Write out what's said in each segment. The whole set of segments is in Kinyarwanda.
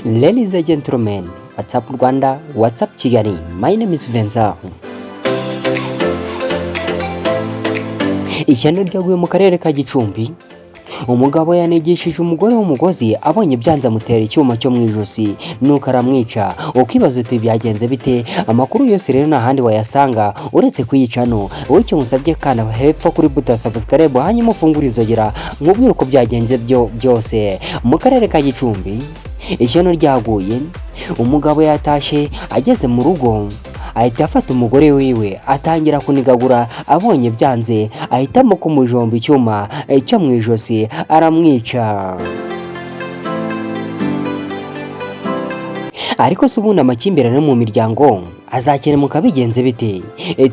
Ladies and gentlemen, what's up Rwanda, what's up Kigali, my name is Vincent. Ishyano ryaguye mu karere ka Gicumbi. Umugabo yanigishije umugore w'umugozi abonye byanze amutera icyuma cyo mu ijosi nuko aramwica. Ukibaza uti byagenze bite? Amakuru yose rero nahandi wayasanga uretse kuyicano. Wowe cyo musabye kana hepfo kuri buto subscribe hanyuma ufungura inzogera nkubwira uko byagenze byose. Mu karere ka Gicumbi ishyano ryaguye, umugabo yatashe ageze mu rugo ahita afata umugore wiwe atangira kunigagura, abonye byanze ahitamo kumujomba icyuma cyo mu ijosi aramwica. Ariko se ubundi amakimbirane mu miryango azakemuka bigenze bite?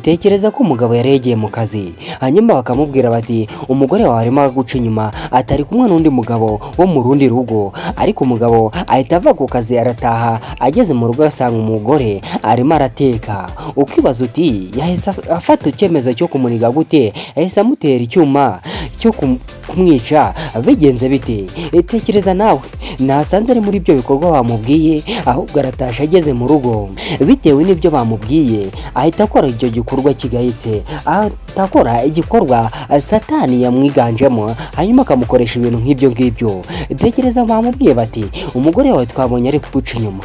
Tekereza ko umugabo yaregeye mu kazi hanyuma bakamubwira bati umugore wawe arimo guca inyuma atari kumwe n'undi mugabo wo mu rundi rugo, ariko umugabo ahita ava ku kazi arataha, ageze mu rugo asanga umugore arimo arateka. Ukibaza uti yahise afata icyemezo cyo kumuniga gute? Yahise amutera icyuma cyo kumwica bigenze bite? Tekereza nawe, nasanze ari muri ibyo bikorwa bamubwiye ahubwo aratasha ageze mu rugo bitewe n'ibyo bamubwiye ahita akora icyo gikorwa kigayitse, atakora igikorwa satani yamwiganjemo hanyuma akamukoresha ibintu nk'ibyo ngibyo. Tekereza bamubwiye bati umugore wawe twabonye ari kuguca inyuma,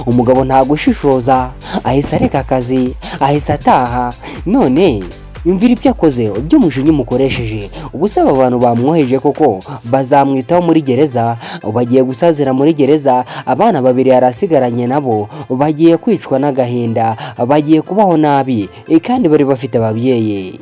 umugabo nta gushishoza ahise areka akazi ahise ataha. None yumvira ibyo akoze, by'umujinya umukoresheje. Ubusaba abantu bamwoheje koko bazamwitaho muri gereza, bagiye gusazira muri gereza. Abana babiri yarasigaranye nabo bagiye kwicwa n'agahinda, bagiye kubaho nabi kandi bari bafite ababyeyi.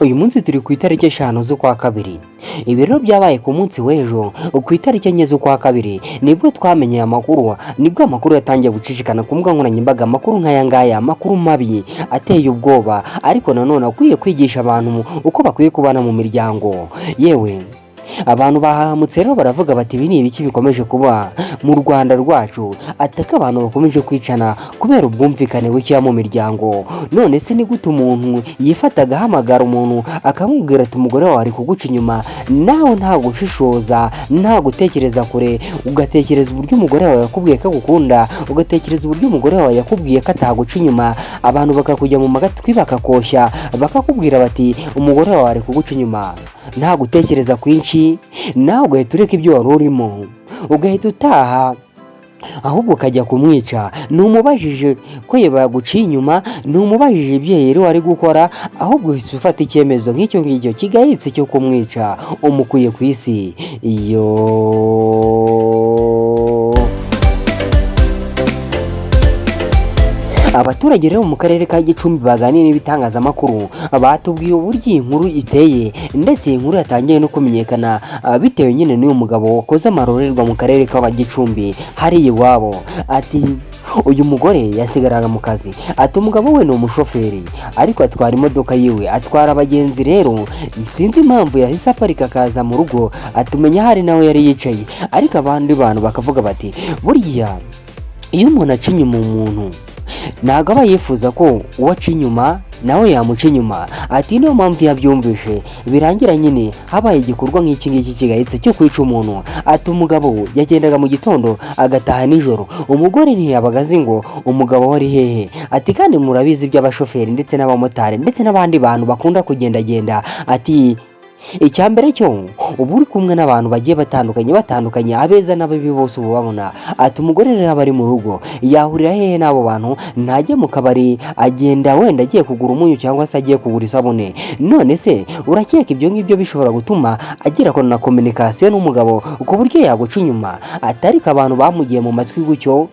Uyu munsi turi ku itariki 5 z'ukwa kabiri. Ibiro byabaye ku munsi w'ejo ku itariki 4 z'ukwa kabiri nibwo twamenye amakuru, nibwo amakuru yatangiye gucicikana ku mbuga nkoranyambaga. Amakuru nk'aya ngaya, amakuru mabi ateye ubwoba, ariko nanone akwiye kwigisha abantu uko bakwiye kubana mu miryango. Yewe abantu bahamutse rero baravuga bati ibi ni ibiki bikomeje kuba mu Rwanda rwacu? Ataka abantu bakomeje kwicana kubera ubwumvikane buke mu miryango. None se ni gute umuntu yifataga hamagara umuntu akamubwira ati umugore wawe ari kuguca inyuma, nawe nta gushishoza nta gutekereza kure, ugatekereza uburyo umugore wawe yakubwiye ko agukunda, ugatekereza uburyo umugore wawe yakubwiye ko ataguca inyuma. Abantu bakakujya mu magatwi bakakoshya bakakubwira bati umugore wawe ari kuguca inyuma, nta gutekereza kwinshi, nawe ugahita ureka ibyo wari urimo ugahita utaha ahubwo ukajya kumwica. Numubajije ko yaguciye inyuma, numubajije ibyo yari wari gukora, ahubwo uhise ufata icyemezo nk'icyo ngicyo kigayitse cyo kumwica, umukuye ku isi. Abaturage rero mu karere ka Gicumbi baganira n'ibitangazamakuru batubwiye uburyo inkuru iteye, ndetse inkuru yatangiye no kumenyekana bitewe nyine n'uyu mugabo wakoze amarorerwa mu karere ka Gicumbi hari iwabo. Ati uyu mugore yasigaraga mu kazi, ati umugabo we ni umushoferi ariko atwara imodoka yiwe, atwara abagenzi. Rero sinzi impamvu yahise aparika akaza mu rugo, atumenya hari nawe yari yicaye. Ariko abandi bantu bakavuga bati burya iyo umuntu aca inyuma umuntu ntabwo aba yifuza ko uwaca inyuma nawe yamuca inyuma. Ati niyo mpamvu yabyumvishe birangira nyine habaye igikorwa nk'iki ngiki kigayitse cyo kwica umuntu. Ati umugabo yagendaga mu gitondo agataha nijoro, umugore ntiyabaga azi ngo umugabo wari hehe. Ati kandi murabizi by'abashoferi ndetse n'abamotari ndetse n'abandi bantu bakunda kugendagenda. Ati icyambere cyo ubu uri kumwe n'abantu bagiye batandukanye abeza n'ababi bose ubabona. Ati umugore rero aba ari mu rugo yahurira hehe n'abo bantu? Ntajya mu kabari, agenda wenda agiye kugura umunyu cyangwa se agiye kugura isabune. None se urakeka ibyo ngibyo bishobora gutuma agira na communication n'umugabo ku buryo yaguca inyuma? Atariko abantu bamugiye mu matwi gutyo,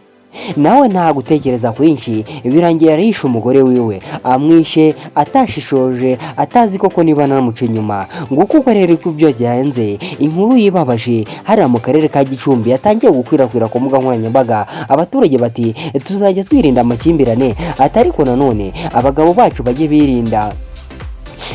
nawe nta gutekereza kwinshi birangira yishe umugore wiwe, amwishe atashishoje, atazi koko niba namuca inyuma. Nguko uko rero ku byo byagenze, inkuru yibabaje hariya mu karere ka Gicumbi yatangiye gukwirakwira ku mbuga nkoranyambaga. Abaturage bati tuzajya twirinda amakimbirane, atariko nanone abagabo bacu bajye birinda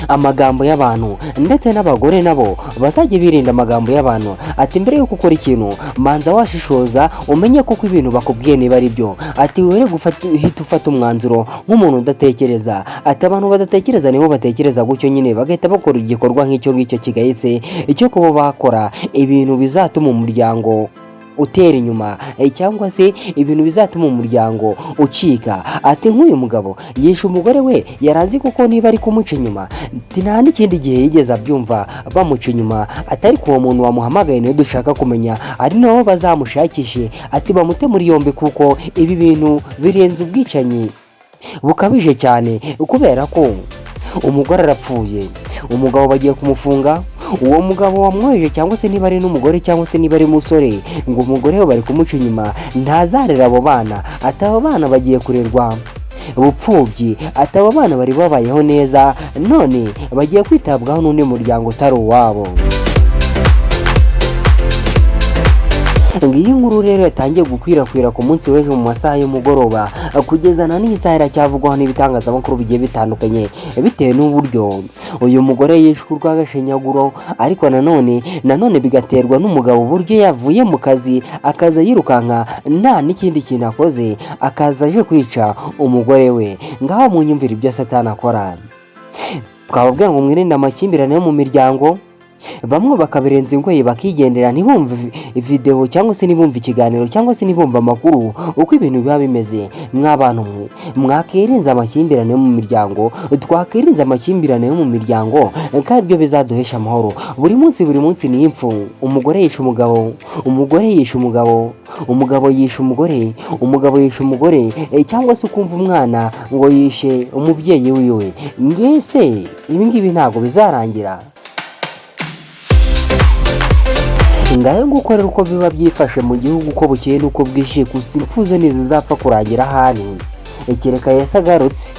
amagambo y'abantu, ndetse n'abagore nabo bazajya birinda amagambo y'abantu. Ati mbere yo gukora ikintu manza washishoza umenye kuko ibintu bakubwiye niba ari byo. Ati were uhita ufata umwanzuro nk'umuntu udatekereza. Ati abantu badatekereza nibo batekereza gutyo nyine bagahita bakora igikorwa nk'icyo ngicyo kigayitse icyo kuba bakora ibintu bizatuma umuryango utera inyuma, cyangwa se ibintu bizatuma umuryango ucika. Ati nk'uyu mugabo yishe umugore we yarazi kuko niba ari kumuca inyuma, nta n'ikindi gihe yigeze abyumva bamuca inyuma. Atari ku uwo muntu wamuhamagaye niwe dushaka kumenya, ari nabo bazamushakishe. Ati bamute muri yombi kuko ibi bintu birenze ubwicanyi bukabije cyane, kubera ko umugore arapfuye, umugabo bagiye kumufunga. Uwo mugabo wamwoheje cyangwa se niba ari n'umugore cyangwa se niba ari musore ngo umugore we bari kumuca inyuma, ntazarera abo bana. Ati abo bana bagiye kurerwa ubupfubyi. Ati abo bana bari babayeho neza none bagiye kwitabwaho n'undi muryango utari uwabo. Ngiyi nkuru rero yatangiye gukwirakwira ku munsi w'ejo mu masaha y'umugoroba, kugeza na n'isaha iracyavugwaho n'ibitangazamakuru bigiye bitandukanye bitewe n'uburyo uyu mugore yishwe urw'agashinyaguro. Ariko nanone bigaterwa n'umugabo uburyo yavuye mu kazi akaza yirukanka nta n'ikindi kintu akoze, akaza aje kwica umugore we. Ngaho munyumvira ibyo Satani akora. Twababwira ngo mwirinde amakimbirane yo mu miryango, bamwe bakabirenza ingoyi bakigendera, ntibumve video cyangwa se ntibumve ikiganiro cyangwa se ntibumve amakuru uko ibintu biba bimeze. Mw'abantu mwe mwakirinze amakimbirane yo mu miryango, twakirinze amakimbirane yo mu miryango kandi ibyo bizaduhesha amahoro. Buri munsi ni impfu. Umugore yishe umugabo, umugore yishe umugabo, umugabo yishe umugore, umugabo yishe umugore, cyangwa se ukumva umwana ngo yishe umubyeyi wiwe. Mbese ibi ngibi ntabwo bizarangira. Ngayo gukorera uko biba byifashe mu gihugu uko bukeye n'uko bwije, gusa imfuze ntizizapfa kurangira ahandi kereka Yesu agarutse.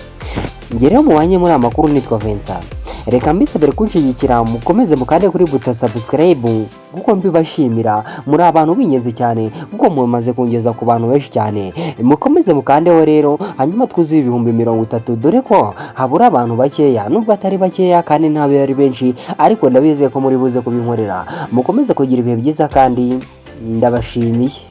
Njye rero mubanye muri amakuru nitwa Vincent. Reka mbisabire kunshigikira mukomeze mukande kuri buta subscribe kuko mbibashimira, muri abantu b'ingenzi cyane kuko mumaze kungeza ku bantu benshi cyane. Mukomeze mukandeho rero hanyuma twuzuye 30,000, dore ko habura abantu bakeya, nubwo atari bakeya kandi ntabe ari benshi, ariko ndabizeye ko muri buze kubinkorera. Mukomeze kugira ibihe byiza kandi ndabashimiye.